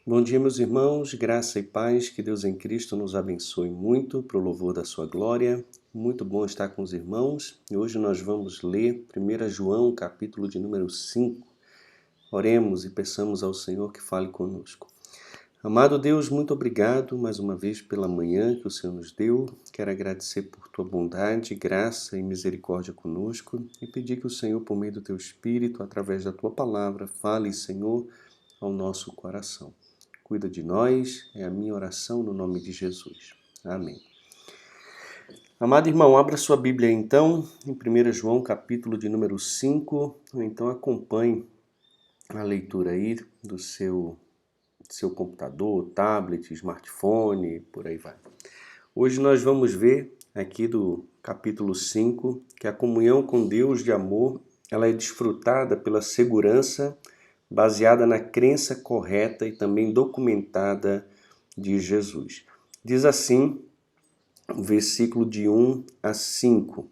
Bom dia, meus irmãos, graça e paz, que Deus em Cristo nos abençoe muito para o louvor da sua glória. Muito bom estar com os irmãos e hoje nós vamos ler 1 João, capítulo de número 5. Oremos e peçamos ao Senhor que fale conosco. Amado Deus, muito obrigado mais uma vez pela manhã que o Senhor nos deu. Quero agradecer por tua bondade, graça e misericórdia conosco e pedir que o Senhor, por meio do teu Espírito, através da tua palavra, fale, Senhor, ao nosso coração. Cuida de nós, é a minha oração no nome de Jesus. Amém. Amado irmão, abra sua Bíblia então, em 1 João, capítulo de número 5, ou então acompanhe a leitura aí do seu computador, tablet, smartphone, por aí vai. Hoje nós vamos ver aqui do capítulo 5 que a comunhão com Deus de amor, ela é desfrutada pela segurança baseada na crença correta e também documentada de Jesus. Diz assim, o versículo de 1 a 5.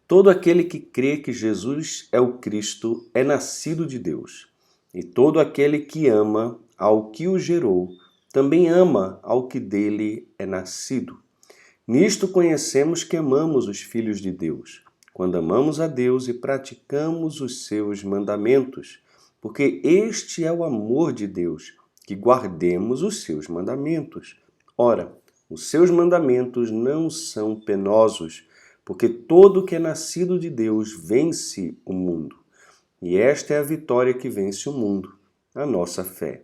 Todo aquele que crê que Jesus é o Cristo é nascido de Deus. E todo aquele que ama ao que o gerou, também ama ao que dele é nascido. Nisto conhecemos que amamos os filhos de Deus, quando amamos a Deus e praticamos os seus mandamentos. Porque este é o amor de Deus, que guardemos os seus mandamentos. Ora, os seus mandamentos não são penosos, porque todo que é nascido de Deus vence o mundo. E esta é a vitória que vence o mundo, a nossa fé.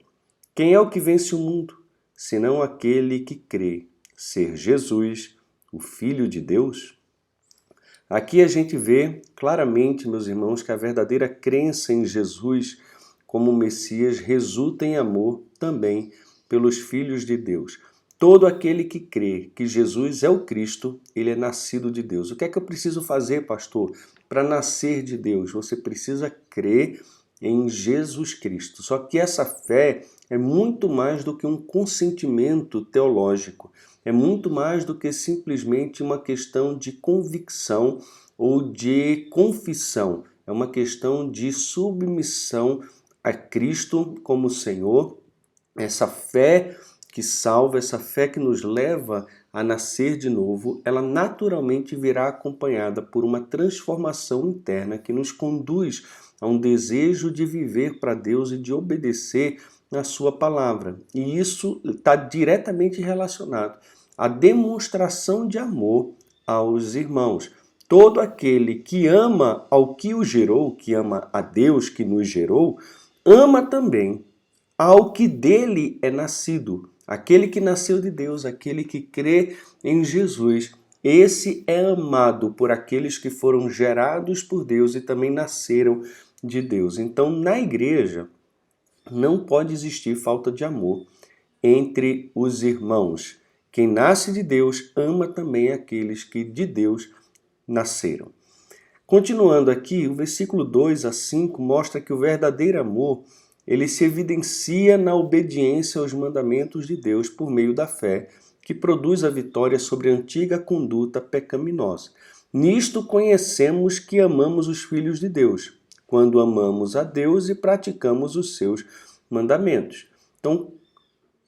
Quem é o que vence o mundo, senão aquele que crê ser Jesus, o Filho de Deus? Aqui a gente vê claramente, meus irmãos, que a verdadeira crença em Jesus como Messias resulta em amor também pelos filhos de Deus. Todo aquele que crê que Jesus é o Cristo, ele é nascido de Deus. O que é que eu preciso fazer, pastor, para nascer de Deus? Você precisa crer em Jesus Cristo. Só que essa fé é muito mais do que um consentimento teológico. É muito mais do que simplesmente uma questão de convicção ou de confissão. É uma questão de submissão a Cristo como Senhor. Essa fé que salva, essa fé que nos leva a nascer de novo, ela naturalmente virá acompanhada por uma transformação interna que nos conduz a um desejo de viver para Deus e de obedecer a sua palavra. E isso está diretamente relacionado à demonstração de amor aos irmãos. Todo aquele que ama ao que o gerou, que ama a Deus que nos gerou, ama também ao que dele é nascido. Aquele que nasceu de Deus, aquele que crê em Jesus, esse é amado por aqueles que foram gerados por Deus e também nasceram de Deus. Então, na igreja, não pode existir falta de amor entre os irmãos. Quem nasce de Deus ama também aqueles que de Deus nasceram. Continuando aqui, o versículo 2 a 5 mostra que o verdadeiro amor ele se evidencia na obediência aos mandamentos de Deus por meio da fé, que produz a vitória sobre a antiga conduta pecaminosa. Nisto conhecemos que amamos os filhos de Deus, quando amamos a Deus e praticamos os seus mandamentos. Então,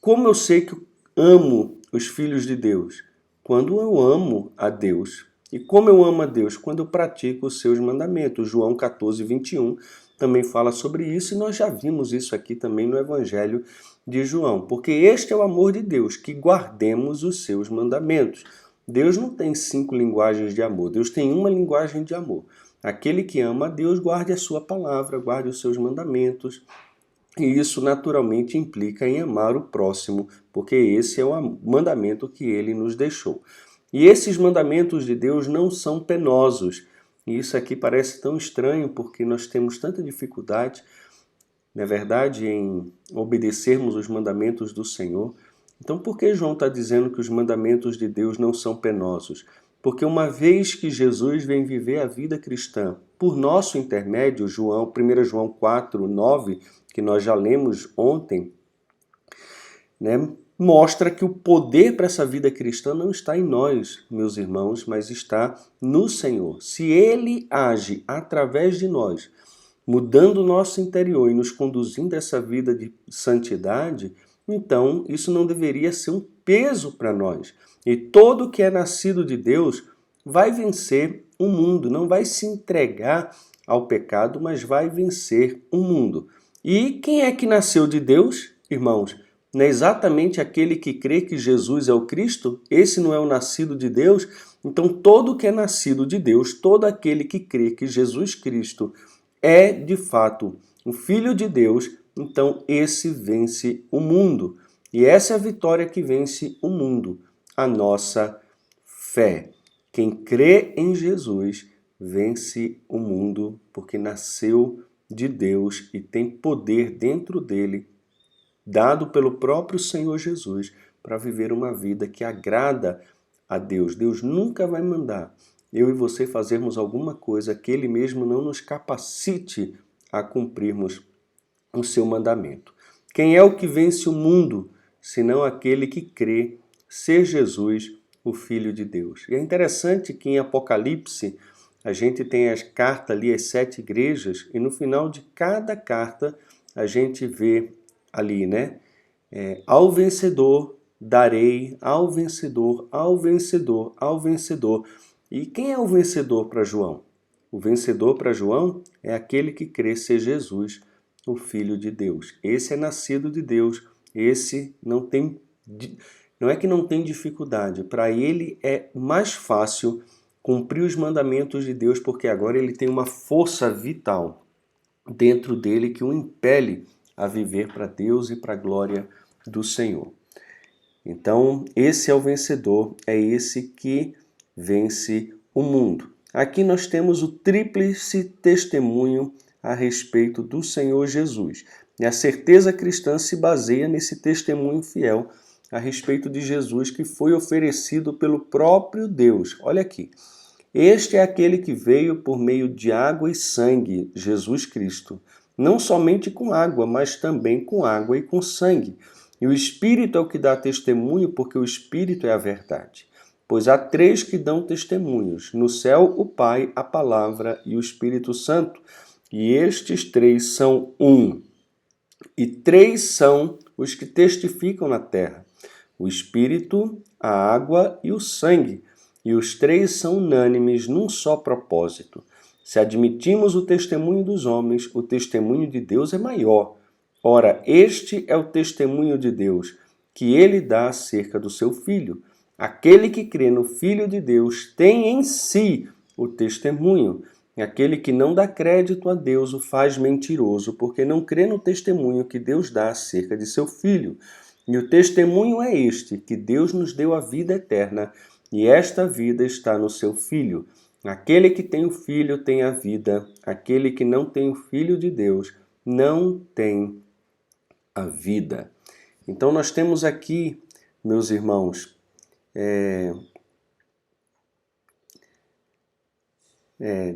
como eu sei que eu amo os filhos de Deus? Quando eu amo a Deus. E como eu amo a Deus? Quando eu pratico os seus mandamentos. João 14, 21 também fala sobre isso e nós já vimos isso aqui também no Evangelho de João. Porque este é o amor de Deus, que guardemos os seus mandamentos. Deus não tem 5 linguagens de amor, Deus tem uma linguagem de amor. Aquele que ama a Deus, guarde a sua palavra, guarde os seus mandamentos. E isso naturalmente implica em amar o próximo, porque esse é o mandamento que ele nos deixou. E esses mandamentos de Deus não são penosos. E isso aqui parece tão estranho porque nós temos tanta dificuldade, na verdade, em obedecermos os mandamentos do Senhor. Então, por que João está dizendo que os mandamentos de Deus não são penosos? Porque uma vez que Jesus vem viver a vida cristã por nosso intermédio, 1 João 4, 9, que nós já lemos ontem, né, mostra que o poder para essa vida cristã não está em nós, meus irmãos, mas está no Senhor. Se Ele age através de nós, mudando o nosso interior e nos conduzindo a essa vida de santidade, então isso não deveria ser um peso para nós. E todo que é nascido de Deus vai vencer o mundo, não vai se entregar ao pecado, mas vai vencer o mundo. E quem é que nasceu de Deus, irmãos? Não é exatamente aquele que crê que Jesus é o Cristo? Esse não é o nascido de Deus? Então, todo que é nascido de Deus, todo aquele que crê que Jesus Cristo é, de fato, o Filho de Deus, então esse vence o mundo. E essa é a vitória que vence o mundo, a nossa fé. Quem crê em Jesus vence o mundo, porque nasceu de Deus e tem poder dentro dele, dado pelo próprio Senhor Jesus, para viver uma vida que agrada a Deus. Deus nunca vai mandar eu e você fazermos alguma coisa que Ele mesmo não nos capacite a cumprirmos o seu mandamento. Quem é o que vence o mundo, senão aquele que crê ser Jesus, o Filho de Deus? E é interessante que em Apocalipse a gente tem as cartas ali, as 7 igrejas, e no final de cada carta a gente vê ali, né? Ao vencedor darei, ao vencedor, ao vencedor, ao vencedor. E quem é o vencedor para João? O vencedor para João é aquele que crê ser Jesus, o Filho de Deus. Esse é nascido de Deus. Esse não é que não tem dificuldade. Para ele é mais fácil cumprir os mandamentos de Deus, porque agora ele tem uma força vital dentro dele que o impele a viver para Deus e para a glória do Senhor. Então, esse é o vencedor, é esse que vence o mundo. Aqui nós temos o tríplice testemunho a respeito do Senhor Jesus. E a certeza cristã se baseia nesse testemunho fiel a respeito de Jesus que foi oferecido pelo próprio Deus. Olha aqui. Este é aquele que veio por meio de água e sangue, Jesus Cristo. Não somente com água, mas também com água e com sangue. E o Espírito é o que dá testemunho, porque o Espírito é a verdade. Pois há 3 que dão testemunhos: no céu, o Pai, a Palavra e o Espírito Santo. E estes 3 são um. E 3 são os que testificam na terra: o Espírito, a água e o sangue. E os 3 são unânimes num só propósito. Se admitimos o testemunho dos homens, o testemunho de Deus é maior. Ora, este é o testemunho de Deus, que ele dá acerca do seu Filho. Aquele que crê no Filho de Deus tem em si o testemunho. Aquele que não dá crédito a Deus o faz mentiroso, porque não crê no testemunho que Deus dá acerca de seu Filho. E o testemunho é este, que Deus nos deu a vida eterna, e esta vida está no seu Filho. Aquele que tem o Filho tem a vida, aquele que não tem o Filho de Deus não tem a vida. Então nós temos aqui, meus irmãos,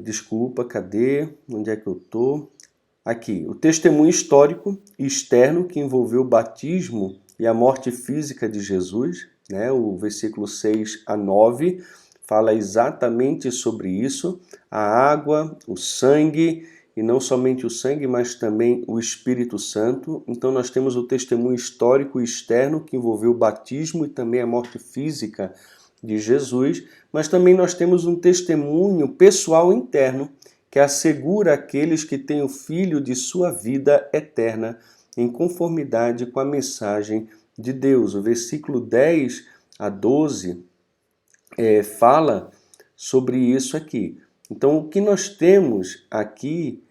desculpa, cadê? Onde é que eu estou? Aqui, o testemunho histórico e externo que envolveu o batismo e a morte física de Jesus, né? O versículo 6 a 9 fala exatamente sobre isso, a água, o sangue, e não somente o sangue, mas também o Espírito Santo. Então nós temos o testemunho histórico e externo que envolveu o batismo e também a morte física de Jesus, mas também nós temos um testemunho pessoal interno que assegura aqueles que têm o Filho de sua vida eterna em conformidade com a mensagem de Deus. O versículo 10 a 12 fala sobre isso aqui. Então, o que nós temos aqui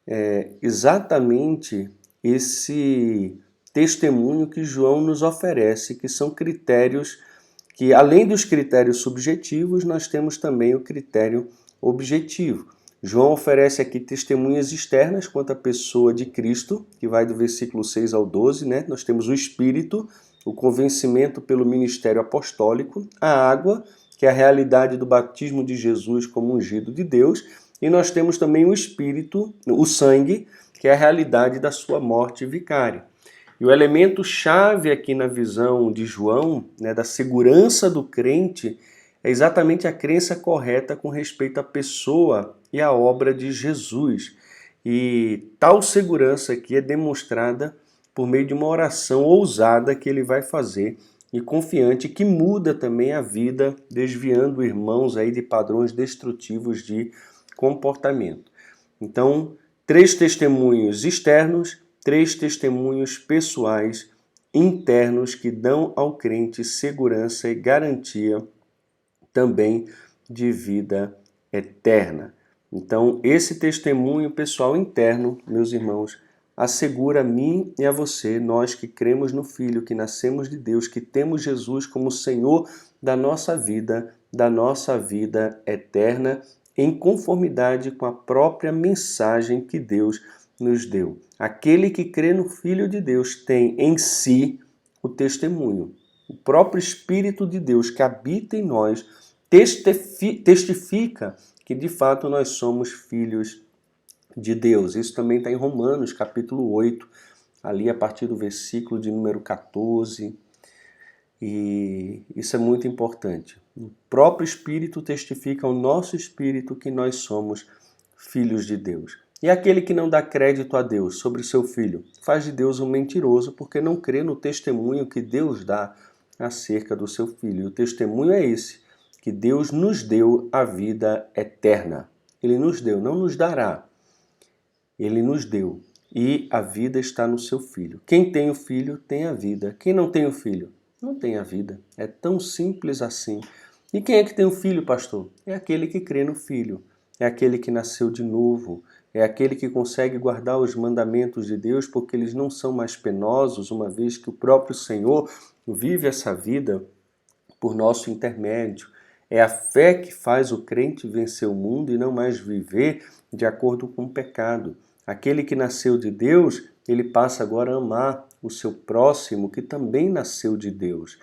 é exatamente esse testemunho que João nos oferece, que são critérios que, além dos critérios subjetivos, nós temos também o critério objetivo. João oferece aqui testemunhas externas quanto à pessoa de Cristo, que vai do versículo 6 ao 12, né? Nós temos o Espírito, o convencimento pelo ministério apostólico, a água, que é a realidade do batismo de Jesus como ungido de Deus, e nós temos também o Espírito, o sangue, que é a realidade da sua morte vicária. E o elemento chave aqui na visão de João, né, da segurança do crente, é exatamente a crença correta com respeito à pessoa e à obra de Jesus. E tal segurança aqui é demonstrada por meio de uma oração ousada que ele vai fazer e confiante, que muda também a vida, desviando irmãos aí de padrões destrutivos de comportamento. Então, 3 testemunhos externos, 3 testemunhos pessoais internos que dão ao crente segurança e garantia também de vida eterna. Então, esse testemunho pessoal interno, meus irmãos, assegura a mim e a você, nós que cremos no Filho, que nascemos de Deus, que temos Jesus como Senhor da nossa vida eterna, em conformidade com a própria mensagem que Deus nos deu. Aquele que crê no Filho de Deus tem em si o testemunho. O próprio Espírito de Deus que habita em nós testifica que de fato nós somos filhos de Deus. Isso também está em Romanos, capítulo 8, ali a partir do versículo de número 14. E isso é muito importante. O próprio Espírito testifica ao nosso espírito que nós somos filhos de Deus. E aquele que não dá crédito a Deus sobre o seu filho faz de Deus um mentiroso, porque não crê no testemunho que Deus dá acerca do seu filho. E o testemunho é esse, que Deus nos deu a vida eterna. Ele nos deu, não nos dará. Ele nos deu. E a vida está no seu filho. Quem tem o filho tem a vida. Quem não tem o filho não tem a vida. É tão simples assim. E quem é que tem o filho, pastor? É aquele que crê no filho. É aquele que nasceu de novo. É aquele que consegue guardar os mandamentos de Deus, porque eles não são mais penosos, uma vez que o próprio Senhor vive essa vida por nosso intermédio. É a fé que faz o crente vencer o mundo e não mais viver de acordo com o pecado. Aquele que nasceu de Deus, ele passa agora a amar o seu próximo, que também nasceu de Deus.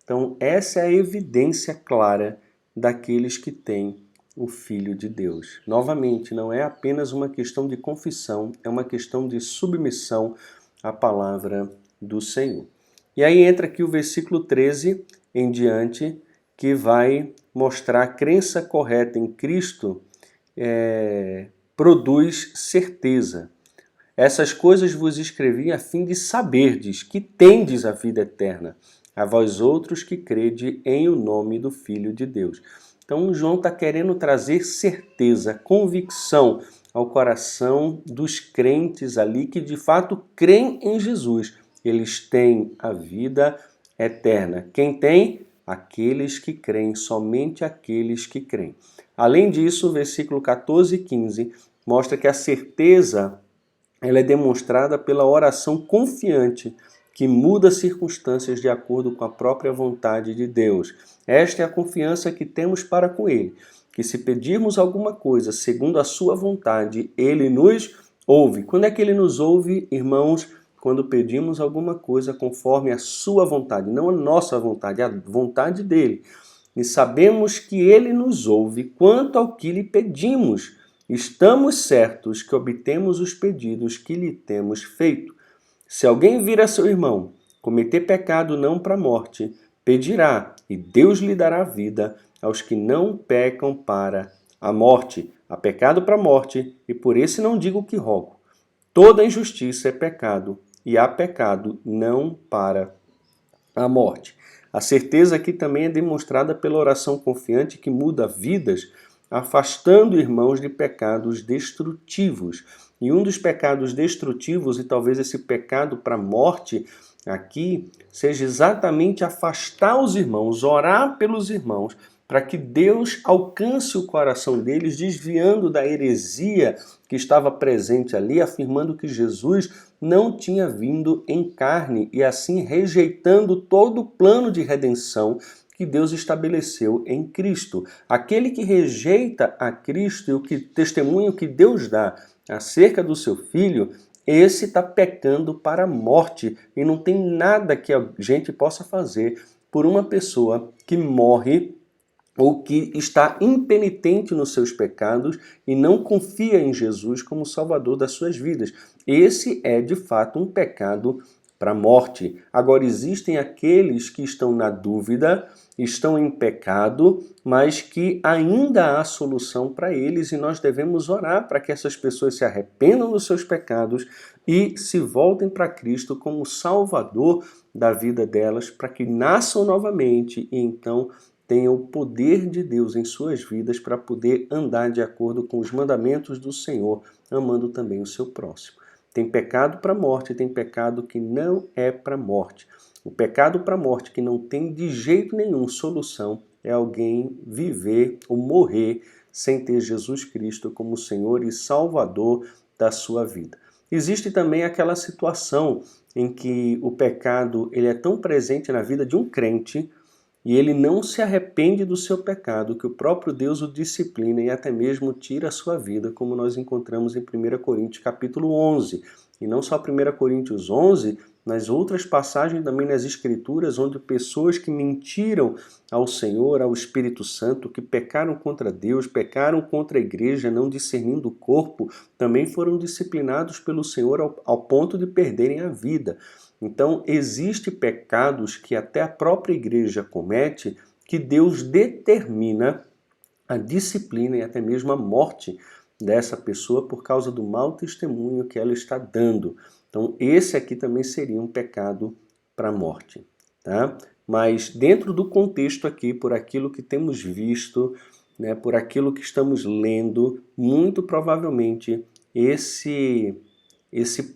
Então, essa é a evidência clara daqueles que têm o Filho de Deus. Novamente, não é apenas uma questão de confissão, é uma questão de submissão à palavra do Senhor. E aí entra aqui o versículo 13 em diante, que vai mostrar a crença correta em Cristo produz certeza. Essas coisas vos escrevi a fim de saberdes que tendes a vida eterna, a vós outros que crede em o nome do Filho de Deus. Então João está querendo trazer certeza, convicção ao coração dos crentes ali que de fato creem em Jesus. Eles têm a vida eterna. Quem tem? Aqueles que creem, somente aqueles que creem. Além disso, o versículo 14 e 15 mostra que a certeza ela é demonstrada pela oração confiante, que muda circunstâncias de acordo com a própria vontade de Deus. Esta é a confiança que temos para com Ele, que se pedirmos alguma coisa segundo a sua vontade, Ele nos ouve. Quando é que Ele nos ouve, irmãos? Quando pedimos alguma coisa conforme a sua vontade, não a nossa vontade, a vontade dele. E sabemos que ele nos ouve quanto ao que lhe pedimos. Estamos certos que obtemos os pedidos que lhe temos feito. Se alguém vir a seu irmão cometer pecado não para a morte, pedirá, e Deus lhe dará vida aos que não pecam para a morte. Há pecado para a morte, e por esse não digo que rogo. Toda injustiça é pecado, e há pecado não para a morte. A certeza aqui também é demonstrada pela oração confiante que muda vidas, afastando irmãos de pecados destrutivos. E um dos pecados destrutivos, e talvez esse pecado para a morte aqui, seja exatamente afastar os irmãos, orar pelos irmãos, para que Deus alcance o coração deles, desviando da heresia que estava presente ali, afirmando que Jesus não tinha vindo em carne e assim rejeitando todo o plano de redenção que Deus estabeleceu em Cristo. Aquele que rejeita a Cristo e o testemunho que Deus dá acerca do seu Filho, esse está pecando para a morte e não tem nada que a gente possa fazer por uma pessoa que morre ou que está impenitente nos seus pecados e não confia em Jesus como Salvador das suas vidas. Esse é, de fato, um pecado para a morte. Agora, existem aqueles que estão na dúvida, estão em pecado, mas que ainda há solução para eles e nós devemos orar para que essas pessoas se arrependam dos seus pecados e se voltem para Cristo como Salvador da vida delas, para que nasçam novamente e então tenham o poder de Deus em suas vidas para poder andar de acordo com os mandamentos do Senhor, amando também o seu próximo. Tem pecado para a morte, tem pecado que não é para a morte. O pecado para a morte que não tem de jeito nenhum solução é alguém viver ou morrer sem ter Jesus Cristo como Senhor e Salvador da sua vida. Existe também aquela situação em que o pecado ele é tão presente na vida de um crente e ele não se arrepende do seu pecado, que o próprio Deus o disciplina e até mesmo tira a sua vida, como nós encontramos em 1 Coríntios capítulo 11. E não só 1 Coríntios 11, nas outras passagens também nas Escrituras, onde pessoas que mentiram ao Senhor, ao Espírito Santo, que pecaram contra Deus, pecaram contra a igreja, não discernindo o corpo, também foram disciplinados pelo Senhor ao ponto de perderem a vida. Então, existem pecados que até a própria igreja comete, que Deus determina a disciplina e até mesmo a morte dessa pessoa por causa do mau testemunho que ela está dando. Então, esse aqui também seria um pecado para a morte, tá? Mas dentro do contexto aqui, por aquilo que temos visto, né, por aquilo que estamos lendo, muito provavelmente esse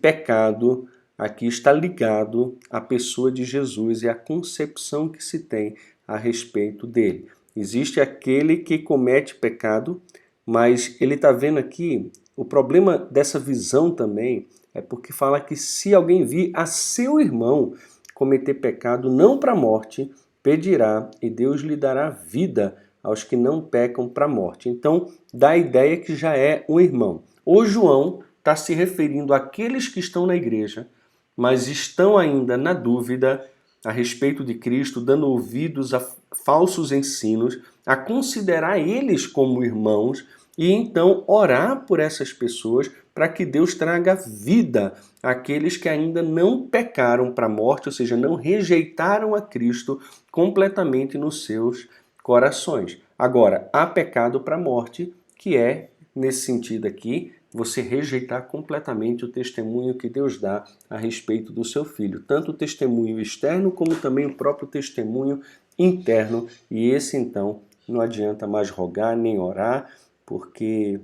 pecado aqui está ligado à pessoa de Jesus e à concepção que se tem a respeito dele. Existe aquele que comete pecado, mas ele está vendo aqui, o problema dessa visão também é porque fala que se alguém vir a seu irmão cometer pecado, não para a morte, pedirá e Deus lhe dará vida aos que não pecam para a morte. Então, dá a ideia que já é um irmão. O João está se referindo àqueles que estão na igreja, mas estão ainda na dúvida a respeito de Cristo, dando ouvidos a falsos ensinos, a considerar eles como irmãos e então orar por essas pessoas para que Deus traga vida àqueles que ainda não pecaram para a morte, ou seja, não rejeitaram a Cristo completamente nos seus corações. Agora, há pecado para a morte, que é, nesse sentido aqui, você rejeitar completamente o testemunho que Deus dá a respeito do seu filho. Tanto o testemunho externo como também o próprio testemunho interno. E esse, então, não adianta mais rogar nem orar, porque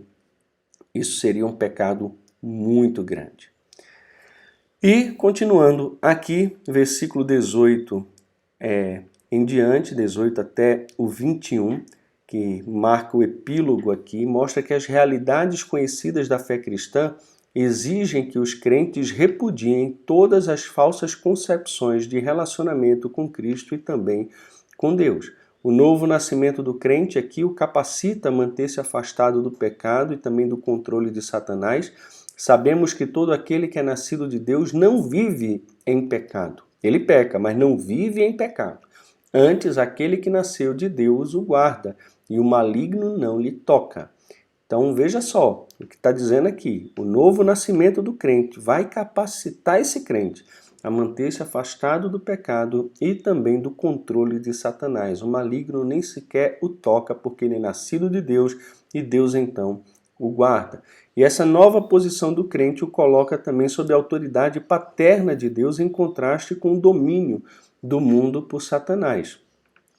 isso seria um pecado muito grande. E, continuando aqui, versículo 18 em diante, 18 até o 21, que marca o epílogo aqui, mostra que as realidades conhecidas da fé cristã exigem que os crentes repudiem todas as falsas concepções de relacionamento com Cristo e também com Deus. O novo nascimento do crente aqui o capacita a manter-se afastado do pecado e também do controle de Satanás. Sabemos que todo aquele que é nascido de Deus não vive em pecado. Ele peca, mas não vive em pecado. Antes, aquele que nasceu de Deus o guarda, e o maligno não lhe toca. Então veja só o que está dizendo aqui. O novo nascimento do crente vai capacitar esse crente a manter-se afastado do pecado e também do controle de Satanás. O maligno nem sequer o toca porque ele é nascido de Deus e Deus então o guarda. E essa nova posição do crente o coloca também sob a autoridade paterna de Deus em contraste com o domínio do mundo por Satanás.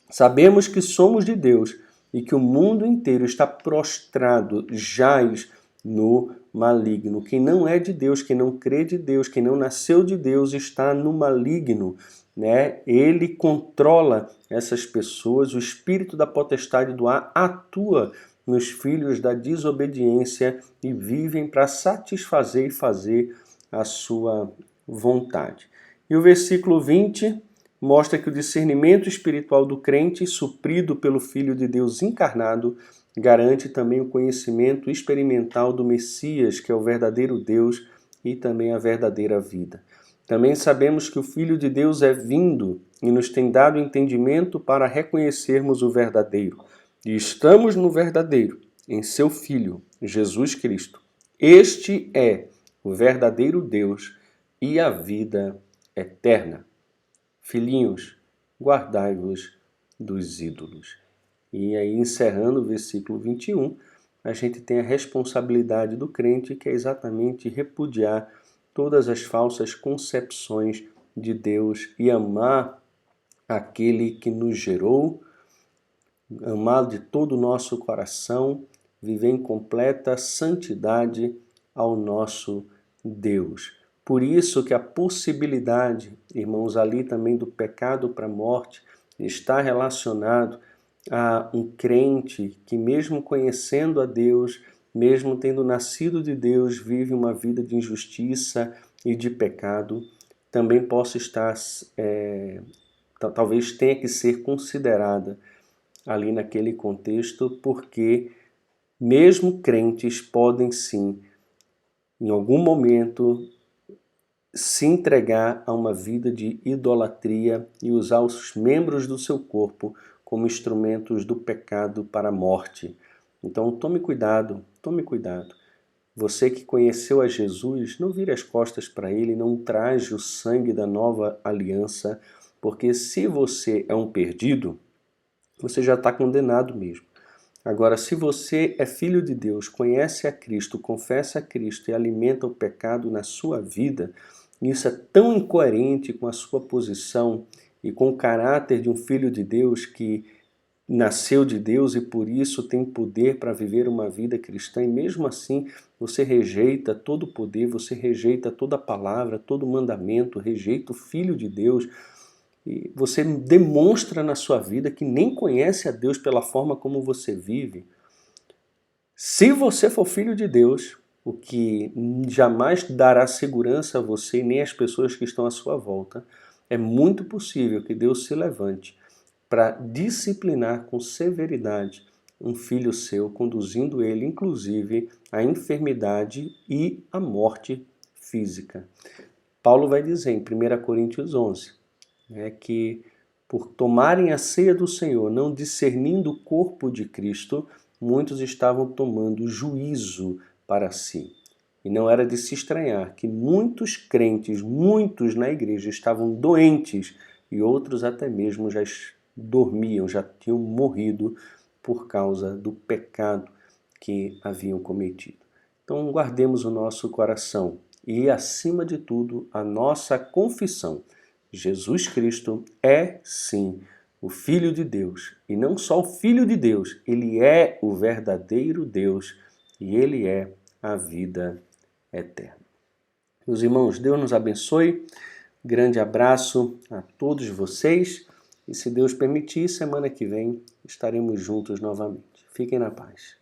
Sabemos que somos de Deus e que o mundo inteiro está prostrado, jaz no maligno. Quem não é de Deus, quem não crê de Deus, quem não nasceu de Deus está no maligno, né? Ele controla essas pessoas, o espírito da potestade do ar atua nos filhos da desobediência e vivem para satisfazer e fazer a sua vontade. E o versículo 20 mostra que o discernimento espiritual do crente, suprido pelo Filho de Deus encarnado, garante também o conhecimento experimental do Messias, que é o verdadeiro Deus e também a verdadeira vida. Também sabemos que o Filho de Deus é vindo e nos tem dado entendimento para reconhecermos o verdadeiro. E estamos no verdadeiro, em seu Filho, Jesus Cristo. Este é o verdadeiro Deus e a vida eterna. Filhinhos, guardai-vos dos ídolos. E aí, encerrando o versículo 21, a gente tem a responsabilidade do crente, que é exatamente repudiar todas as falsas concepções de Deus e amar aquele que nos gerou, amar de todo o nosso coração, viver em completa santidade ao nosso Deus. Por isso que a possibilidade, irmãos, ali também do pecado para a morte, está relacionado a um crente que, mesmo conhecendo a Deus, mesmo tendo nascido de Deus, vive uma vida de injustiça e de pecado, também possa estar, talvez tenha que ser considerada ali naquele contexto, porque mesmo crentes podem sim, em algum momento, se entregar a uma vida de idolatria e usar os membros do seu corpo como instrumentos do pecado para a morte. Então tome cuidado, tome cuidado. Você que conheceu a Jesus, não vire as costas para ele, não traje o sangue da nova aliança, porque se você é um perdido, você já está condenado mesmo. Agora, se você é filho de Deus, conhece a Cristo, confessa a Cristo e alimenta o pecado na sua vida, isso é tão incoerente com a sua posição e com o caráter de um filho de Deus que nasceu de Deus e por isso tem poder para viver uma vida cristã, e mesmo assim você rejeita todo o poder, você rejeita toda a palavra, todo o mandamento, rejeita o Filho de Deus, e você demonstra na sua vida que nem conhece a Deus pela forma como você vive. Se você for filho de Deus, o que jamais dará segurança a você e nem às pessoas que estão à sua volta, é muito possível que Deus se levante para disciplinar com severidade um filho seu, conduzindo ele, inclusive, à enfermidade e à morte física. Paulo vai dizer em 1 Coríntios 11, que por tomarem a ceia do Senhor, não discernindo o corpo de Cristo, muitos estavam tomando juízo para si. E não era de se estranhar que muitos crentes, muitos na igreja, estavam doentes e outros até mesmo já dormiam, já tinham morrido por causa do pecado que haviam cometido. Então guardemos o nosso coração e, acima de tudo, a nossa confissão. Jesus Cristo é, sim, o Filho de Deus. E não só o Filho de Deus, ele é o verdadeiro Deus e ele é a vida eterna. Meus irmãos, Deus nos abençoe. Grande abraço a todos vocês. E se Deus permitir, semana que vem estaremos juntos novamente. Fiquem na paz.